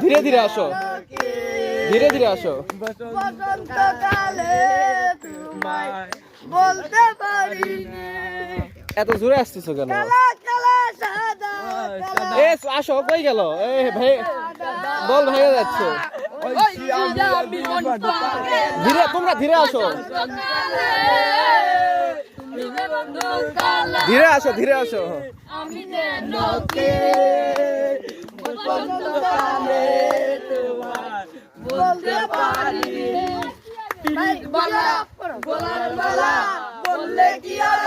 ধীরে ধীরে আসো, ধীরে ধীরে আসো। বলতে পারি এত জোরে আসতেছো কেন? আসো, কই গেল? ভাই বল ভেঙে যাচ্ছে। ধীরে, তোমরা ধীরে আসো, ধীরে আসো, ধীরে আসো। বলতে পারি বললে কি আর